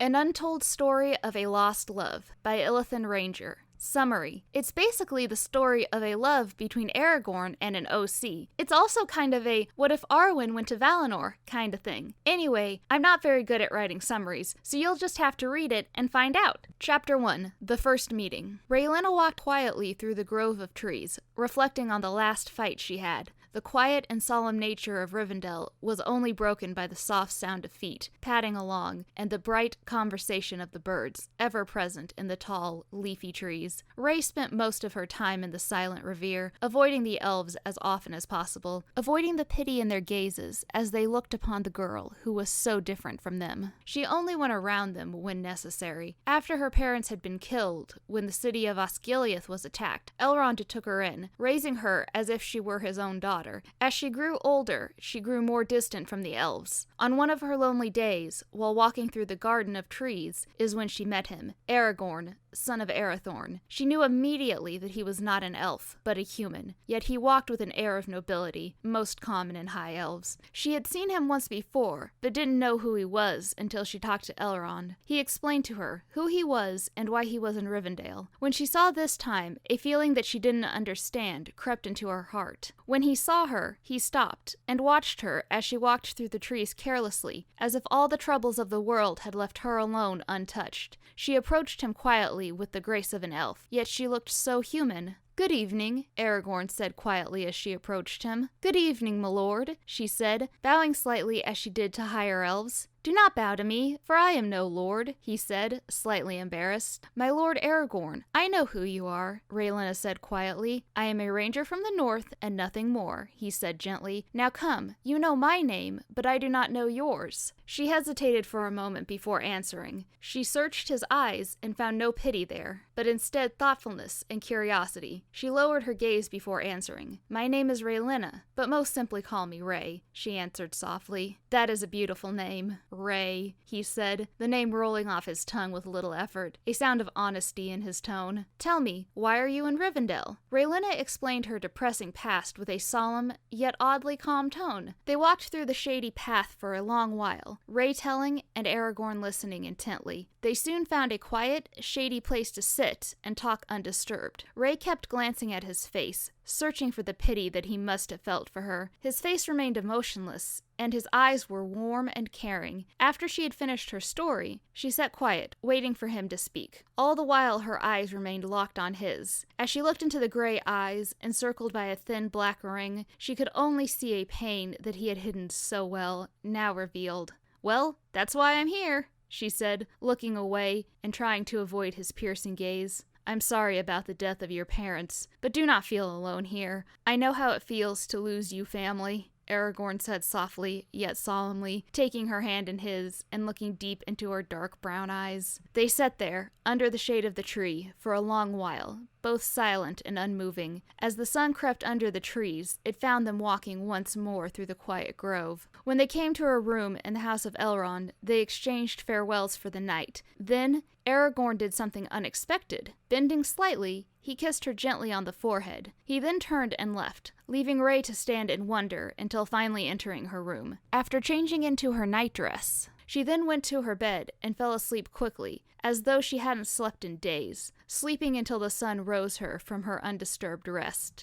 An Untold Story of a Lost Love by Ithilien-Ranger. Summary. It's basically the story of a love between Aragorn and an OC. It's also kind of a what if Arwen went to Valinor kind of thing. Anyway, I'm not very good at writing summaries, so you'll just have to read it and find out. Chapter 1. The First Meeting. Rhaelena walked quietly through the grove of trees, reflecting on the last fight she had. The quiet and solemn nature of Rivendell was only broken by the soft sound of feet, padding along, and the bright conversation of the birds, ever present in the tall, leafy trees. Rey spent most of her time in the silent reverie, avoiding the elves as often as possible, avoiding the pity in their gazes as they looked upon the girl who was so different from them. She only went around them when necessary. After her parents had been killed, when the city of Osgiliath was attacked, Elrond took her in, raising her as if she were his own daughter. As she grew older, she grew more distant from the elves. On one of her lonely days, while walking through the garden of trees, is when she met him, Aragorn, son of Arathorn. She knew immediately that he was not an elf, but a human, yet he walked with an air of nobility, most common in high elves. She had seen him once before, but didn't know who he was until she talked to Elrond. He explained to her who he was and why he was in Rivendell. When she saw this time, a feeling that she didn't understand crept into her heart. When he saw her, he stopped, and watched her as she walked through the trees carelessly, as if all the troubles of the world had left her alone untouched. She approached him quietly with the grace of an elf, yet she looked so human. "Good evening," Aragorn said quietly as she approached him. "Good evening, my lord," she said, bowing slightly as she did to higher elves. "Do not bow to me, for I am no lord," he said, slightly embarrassed. "My lord Aragorn, I know who you are," Rhaelena said quietly. "I am a ranger from the north, and nothing more," he said gently. "Now come, you know my name, but I do not know yours." She hesitated for a moment before answering. She searched his eyes and found no pity there, but instead thoughtfulness and curiosity. She lowered her gaze before answering. "My name is Rhaelena, but most simply call me Rey," she answered softly. "That is a beautiful name. Rey," he said, the name rolling off his tongue with little effort, a sound of honesty in his tone. "Tell me, why are you in Rivendell?" Rhaelena explained her depressing past with a solemn, yet oddly calm tone. They walked through the shady path for a long while, Rey telling and Aragorn listening intently. They soon found a quiet, shady place to sit and talk undisturbed. Rey kept glancing at his face, searching for the pity that he must have felt for her. His face remained emotionless, and his eyes were warm and caring. After she had finished her story, she sat quiet, waiting for him to speak. All the while her eyes remained locked on his. As she looked into the gray eyes, encircled by a thin black ring, she could only see a pain that he had hidden so well, now revealed. "Well, that's why I'm here," she said, looking away and trying to avoid his piercing gaze. "I'm sorry about the death of your parents, but do not feel alone here. I know how it feels to lose you family," Aragorn said softly, yet solemnly, taking her hand in his and looking deep into her dark brown eyes. They sat there, under the shade of the tree, for a long while, both silent and unmoving. As the sun crept under the trees, it found them walking once more through the quiet grove. When they came to her room in the house of Elrond, they exchanged farewells for the night. Then, Aragorn did something unexpected. Bending slightly, he kissed her gently on the forehead. He then turned and left, leaving Rey to stand in wonder until finally entering her room. After changing into her nightdress, she then went to her bed and fell asleep quickly, as though she hadn't slept in days, sleeping until the sun rose her from her undisturbed rest.